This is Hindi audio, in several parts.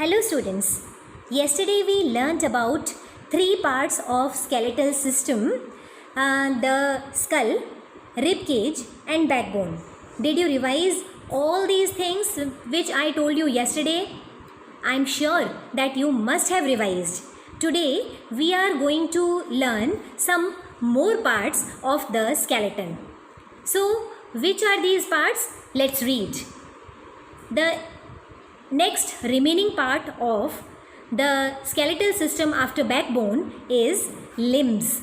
Hello students. Yesterday we learnt about three parts of skeletal system, the skull, rib cage and backbone. Did you revise all these things which I told you yesterday? I am sure that you must have revised. Today we are going to learn some more parts of the skeleton. So which are these parts? Let's read. The next remaining part of the skeletal system after backbone is limbs.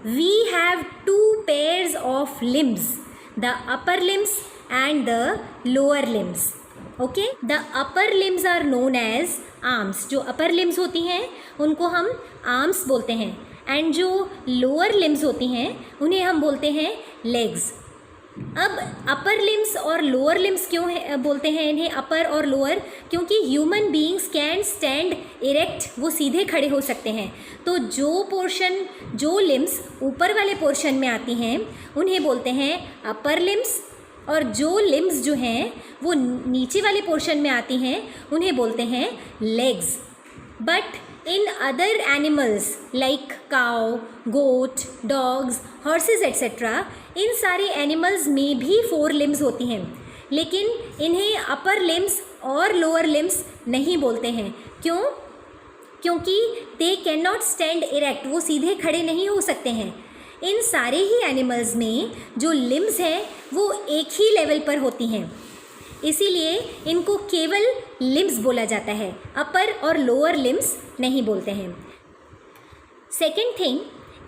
We have two pairs of limbs, the upper limbs and the lower limbs. Okay, the upper limbs are known as arms. जो upper limbs होती हैं उनको हम arms बोलते हैं, and जो lower limbs होती हैं उन्हें हम बोलते हैं legs. अब अपर लिम्स और लोअर लिम्स क्यों बोलते हैं इन्हें अपर और लोअर? क्योंकि human beings can stand erect, वो सीधे खड़े हो सकते हैं. तो जो लिम्स ऊपर वाले पोर्शन में आती हैं उन्हें बोलते हैं अपर लिम्स, और जो लिम्स जो हैं वो नीचे वाले पोर्शन में आती हैं उन्हें बोलते हैं legs. But in other animals like cow, goat, dogs, horses etc. इन सारे एनिमल्स में भी 4 लिम्स होती हैं, लेकिन इन्हें अपर लिम्स और लोअर लिम्स नहीं बोलते हैं. क्यों? क्योंकि they can not stand erect, वो सीधे खड़े नहीं हो सकते हैं. इन सारे ही एनिमल्स में जो लिम्स हैं वो एक ही लेवल पर होती हैं, इसीलिए इनको केवल लिम्स बोला जाता है, अपर और लोअर लिम्स नहीं बोलते हैं. Second thing,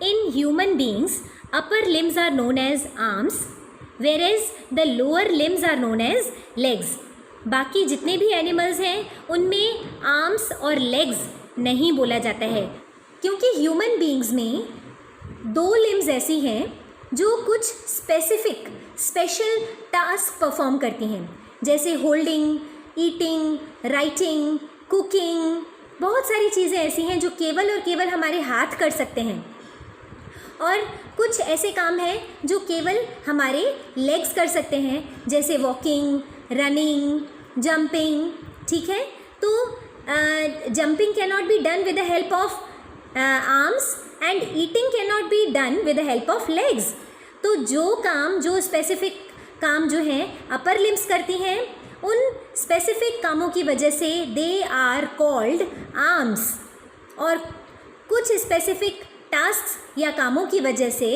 in human beings upper limbs are known as arms, whereas the lower limbs are known as legs. बाकी जितने भी एनिमल्स हैं उनमें आर्म्स और लेग्स नहीं बोला जाता है, क्योंकि ह्यूमन बीइंग्स में 2 लिम्स ऐसी हैं जो कुछ स्पेशल टास्क परफॉर्म करती हैं, जैसे होल्डिंग, ईटिंग, राइटिंग, कुकिंग. बहुत सारी चीज़ें ऐसी हैं जो केवल और केवल हमारे हाथ कर सकते हैं, और कुछ ऐसे काम हैं जो केवल हमारे लेग्स कर सकते हैं, जैसे वॉकिंग, रनिंग, जंपिंग. ठीक है, तो jumping can not be done with the help of arms and eating can not be done with the help of legs. तो जो स्पेसिफिक काम जो हैं अपर लिम्स करती हैं, उन स्पेसिफिक कामों की वजह से दे आर कॉल्ड आर्म्स, और कुछ स्पेसिफिक टास्क्स या कामों की वजह से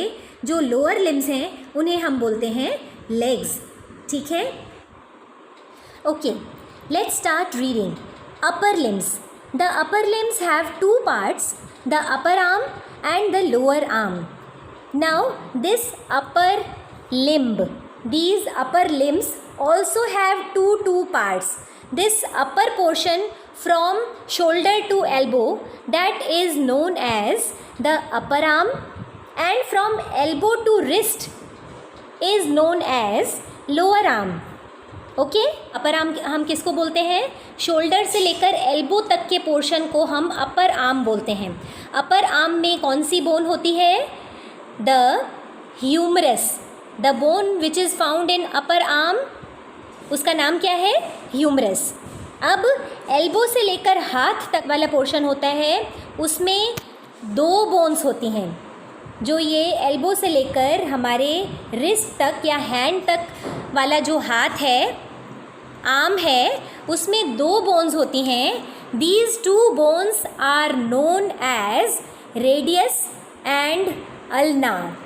जो लोअर लिम्स हैं उन्हें हम बोलते हैं लेग्स. ठीक है, okay, let's start reading. Upper limbs. The upper limbs have 2 parts, the upper arm and the lower arm. Now this upper limb, these upper limbs also have two parts. This upper portion from shoulder to elbow, that is known as the upper arm, and from elbow to wrist is known as lower arm. Okay, upper arm हम किसको बोलते हैं? शोल्डर से लेकर एल्बो तक के पोर्शन को हम अपर आर्म बोलते हैं. अपर आर्म में कौन सी बोन होती है? The humerus. The bone which is found in upper arm, उसका नाम क्या है? ह्यूमरस. अब एल्बो से लेकर हाथ तक वाला पोर्शन होता है, उसमें 2 बोन्स होती हैं. जो ये एल्बो से लेकर हमारे रिस्ट तक या हैंड तक वाला जो हाथ है, आर्म है, उसमें 2 बोन्स होती हैं. These 2 bones are known as radius and ulnar.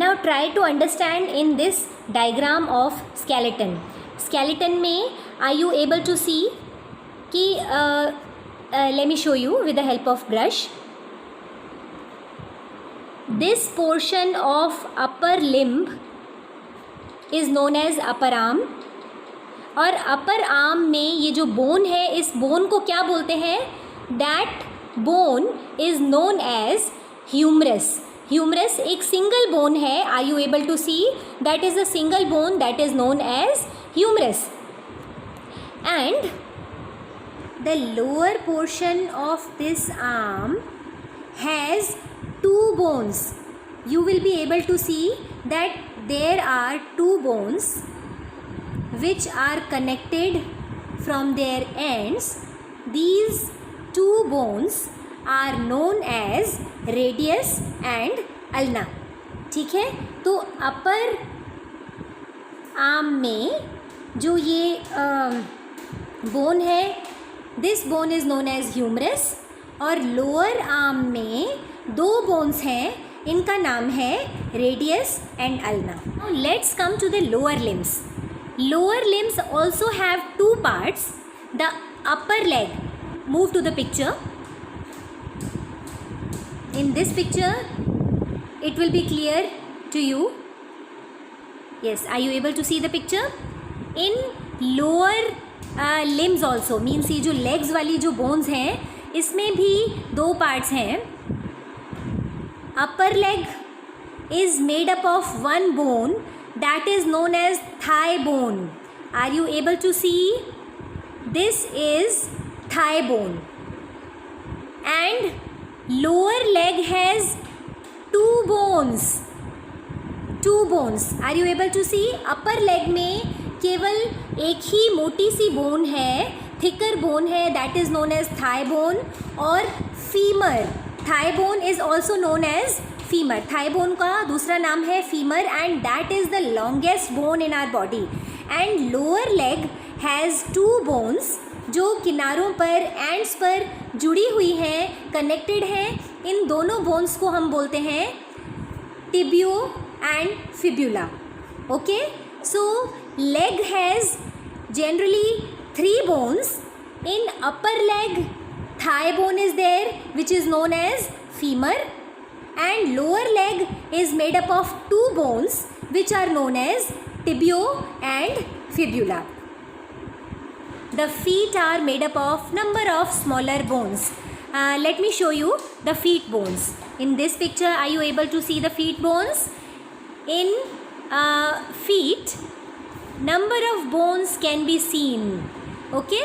Now try to understand in this diagram of skeleton. Skeleton में are you able to see कि let me show you with the help of brush. This portion of upper limb is known as upper arm, और upper arm में ये जो bone है, इस bone को क्या बोलते हैं? That bone is known as humerus. Humerus एक सिंगल बोन है. Are you able to see? That is a single bone that is known as humerus. And the lower portion of this arm has 2 bones. You will be able to see that there are 2 bones which are connected from their ends, these two bones are known as radius and ulna. ठीक है, तो अपर आर्म में जो ये बोन है, this bone is known as humerus, और लोअर आर्म में दो बोन्स हैं, इनका नाम है radius and ulna. Now let's come to the lower limbs. Lower limbs also have two parts. The upper leg, move to the picture. In this picture it will be clear to you. Yes, are you able to see the picture? In lower limbs also, means ये जो legs वाली जो bones हैं, इसमें भी दो parts हैं. Upper leg is made up of one bone that is known as thigh bone. Are you able to see? This is thigh bone. And lower leg has two bones. Two bones. Are you able to see? Upper leg में केवल एक ही मोटी सी bone है, thicker bone है, that is known as thigh bone. और femur. Thigh bone is also known as femur. Thigh bone का दूसरा नाम है femur and that is the longest bone in our body. And lower leg has two bones जो किनारों पर एंड्स पर जुड़ी हुई हैं, कनेक्टेड हैं. इन दोनों बोन्स को हम बोलते हैं tibia and fibula. Okay, so leg has generally three bones. In upper leg, thigh bone is there, which is known as femur, and lower leg is made up of two bones which are known as tibio and fibula. The feet are made up of number of smaller bones. Let me show you the feet bones. In this picture, are you able to see the feet bones? In feet, number of bones can be seen. Okay.